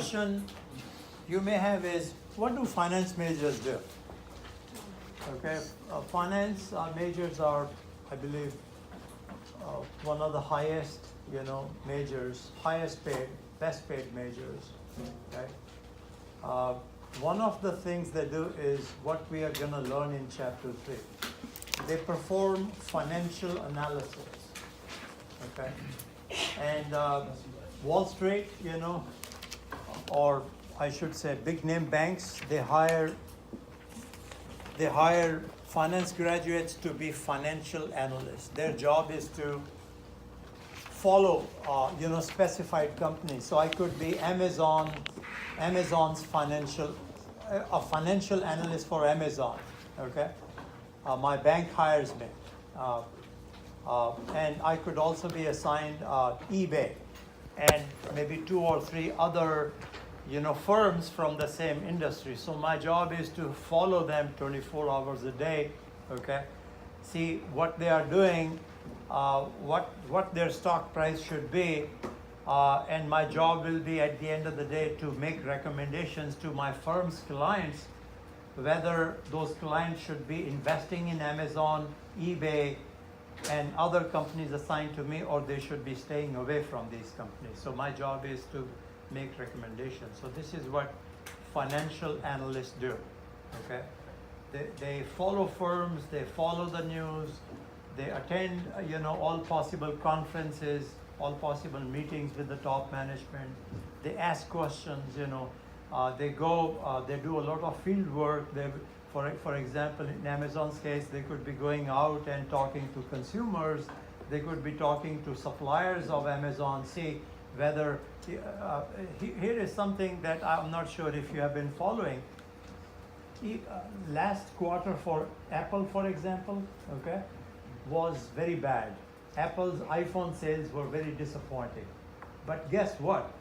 question you may have is, what do finance majors do? Okay, finance majors are, I believe, one of the highest, majors, highest paid, best paid majors. Okay. One of the things they do is what we are going to learn in chapter 3. They perform financial analysis. Okay, and Wall Street, or I should say big name banks, they hire finance graduates to be financial analysts. Their job is to follow, specified companies. So I could be Amazon's a financial analyst for Amazon. Okay, my bank hires me, and I could also be assigned eBay, and maybe 2 or 3 other, firms from the same industry. So my job is to follow them 24 hours a day. Okay, see what they are doing, what their stock price should be, and my job will be at the end of the day to make recommendations to my firm's clients, whether those clients should be investing in Amazon, eBay, and other companies assigned to me, or they should be staying away from these companies. So my job is to make recommendations. So this is what financial analysts do. Okay, they follow firms, they follow the news, they attend, all possible conferences, all possible meetings with the top management. They ask questions, they go, they do a lot of field work. For example, in Amazon's case, they could be going out and talking to consumers. They could be talking to suppliers of Amazon, see whether, here is something that I'm not sure if you have been following. Last quarter for Apple, for example, okay, was very bad. Apple's iPhone sales were very disappointing. But guess what?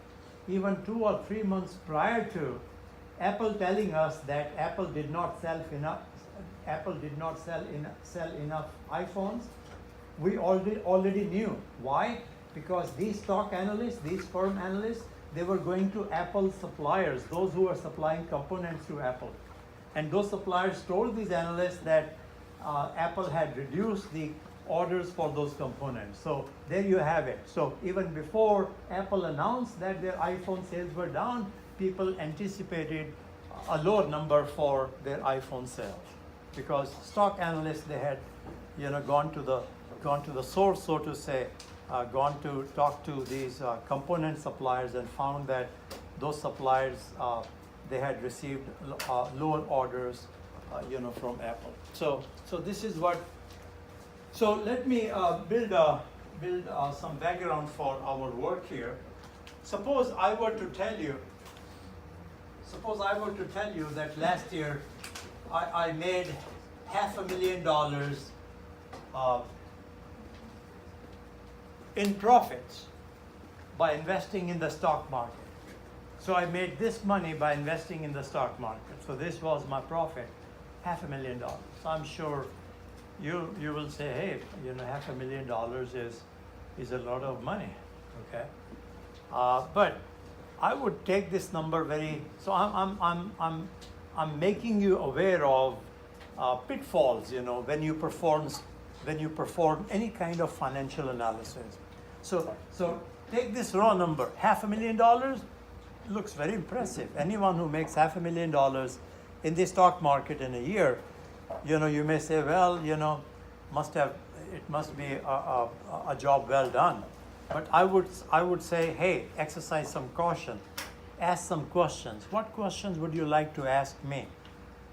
Even 2 or 3 months prior to Apple telling us that Apple did not sell enough iPhones, we already knew. Why? Because these stock analysts, these firm analysts, they were going to Apple suppliers, those who are supplying components to Apple. And those suppliers told these analysts that Apple had reduced the orders for those components. So there you have it. So even before Apple announced that their iPhone sales were down, people anticipated a lower number for their iPhone sales, because stock analysts, they had gone to the source, so to say, gone to talk to these component suppliers and found that those suppliers, they had received lower orders from Apple. So this is what. So let me build some background for our work here. Suppose I were to tell you that last year I made $500,000 in profits by investing in the stock market. So I made this money by investing in the stock market. So this was my profit, $500,000. So I'm sure you will say, hey, $500,000 is a lot of money, okay? But I would take this number very. So I'm making you aware of pitfalls, when you perform any kind of financial analysis. So take this raw number, $500,000. Looks very impressive. Anyone who makes $500,000 in the stock market in a year, you may say, well, it must be a job well done. But I would say, hey, exercise some caution. Ask some questions. What questions would you like to ask me?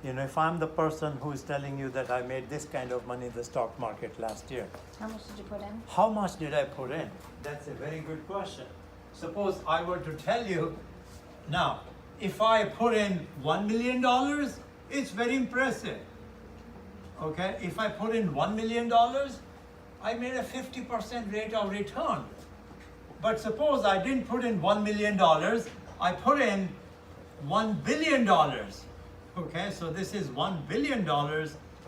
If I'm the person who is telling you that I made this kind of money in the stock market last year. How much did you put in? How much did I put in? That's a very good question. Suppose I were to tell you, now, if I put in $1 million, it's very impressive. Okay, if I put in $1 million, I made a 50% rate of return. But suppose I didn't put in $1 million, I put in $1 billion. Okay, so this is $1 billion.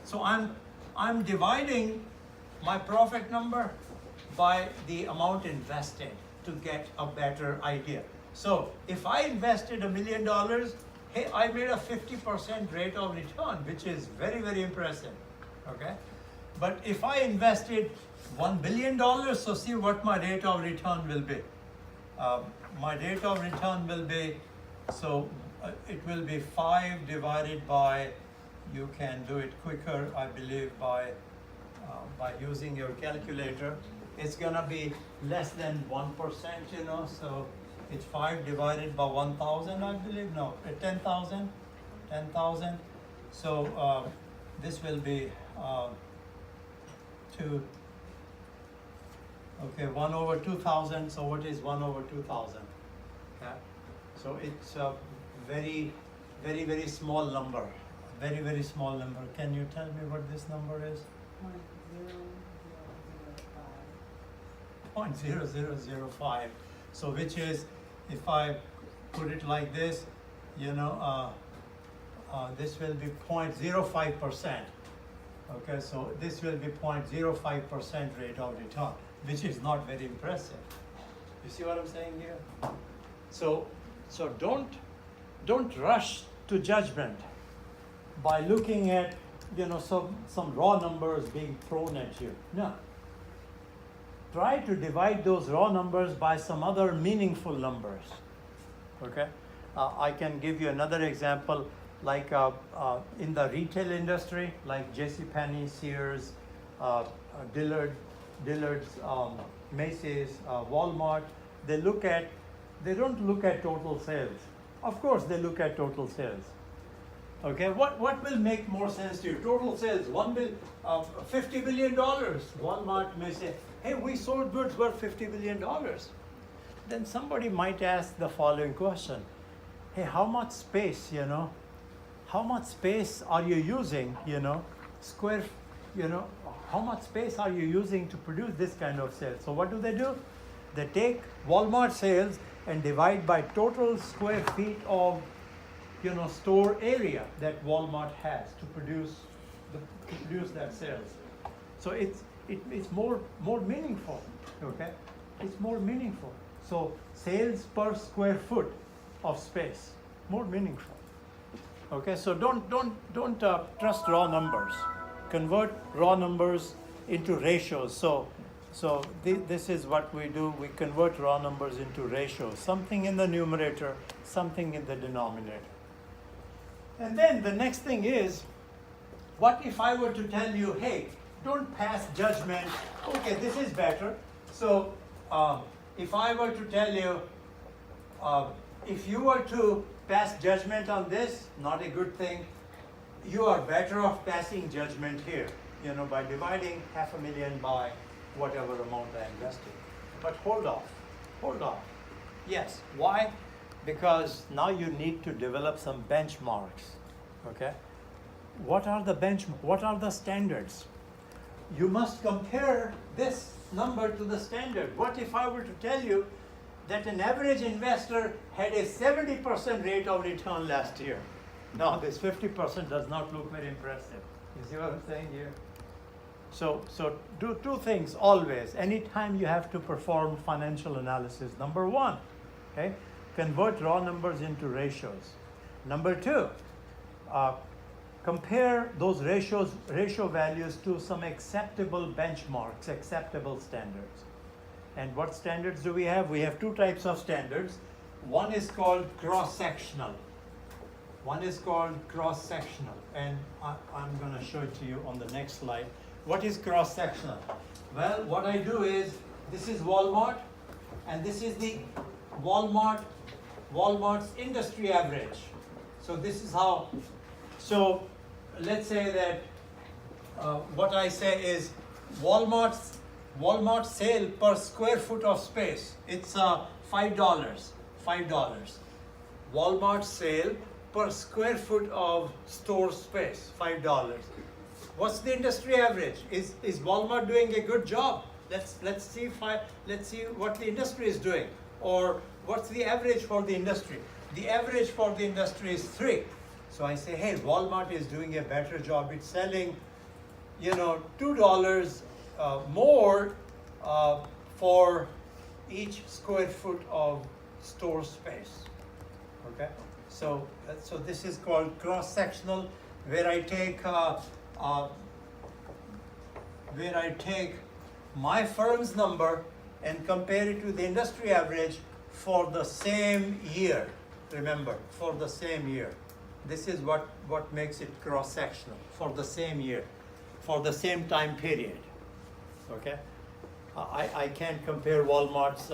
So I'm dividing my profit number by the amount invested to get a better idea. So if I invested $1 million, hey, I made a 50% rate of return, which is very, very impressive, okay? But if I invested $1 billion, so see what my rate of return will be. My rate of return will be, it will be 5 divided by, you can do it quicker, I believe, by using your calculator. It's gonna be less than 1%, you know, so it's 5 divided by 1,000, I believe, no, 10,000, 10,000. So this will be 1 over 2,000, so what is 1 over 2,000? Yeah. So it's a very, very, very small number, very, very small number. Can you tell me what this number is? 0.0005. So which is, if I put it like this, you know, this will be 0.05%. Okay, so this will be 0.05% rate of return, which is not very impressive. You see what I'm saying here? So don't rush to judgment by looking at, you know, some raw numbers being thrown at you. No. Try to divide those raw numbers by some other meaningful numbers. Okay, I can give you another example, like in the retail industry, like JCPenney, Sears, Dillard's, Macy's, Walmart. They don't look at total sales. Of course, they look at total sales. Okay, what will make more sense to you? Total sales, $50 billion. Walmart may say, hey, we sold goods worth $50 billion. Then somebody might ask the following question. Hey, how much space, you know, how much space are you using, you know, how much space are you using to produce this kind of sales? So what do? They take Walmart sales and divide by total square feet of, you know, store area that Walmart has to produce that sales. So it's more meaningful, okay? It's more meaningful. So sales per square foot of space, more meaningful. Okay, so don't trust raw numbers. Convert raw numbers into ratios. So this is what we do. We convert raw numbers into ratios. Something in the numerator, something in the denominator. And then the next thing is, what if I were to tell you, hey, don't pass judgment. Okay, this is better. So if I were to tell you, if you were to pass judgment on this, not a good thing, you are better off passing judgment here, you know, by dividing $500,000 by whatever amount I invested. But hold off. Yes, why? Because now you need to develop some benchmarks, okay? What are the standards? You must compare this number to the standard. What if I were to tell you that an average investor had a 70% rate of return last year? No, this 50% does not look very impressive. You see what I'm saying here? So do two things always. Anytime you have to perform financial analysis. Number one, okay, convert raw numbers into ratios. Number two, compare those ratio values to some acceptable benchmarks, acceptable standards. And what standards do we have? We have two types of standards. One is called cross-sectional. And I'm going to show it to you on the next slide. What is cross-sectional? Well, what I do is, this is Walmart, and this is the Walmart's industry average. So this is how, so let's say that what I say is Walmart's sale per square foot of space, it's $5. Walmart sale per square foot of store space, $5. What's the industry average? Is Walmart doing a good job? Let's see what the industry is doing, or what's the average for the industry? The average for the industry is 3. So I say, hey, Walmart is doing a better job. It's selling, you know, $2 more for each square foot of store space. Okay, so this is called cross-sectional, where I take my firm's number and compare it to the industry average for the same year. Remember, for the same year. This is what makes it cross-sectional, for the same year, for the same time period. Okay, I can't compare Walmart's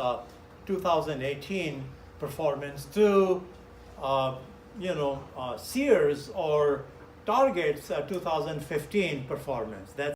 2018 performance to Sears or Target's 2015 performance. That's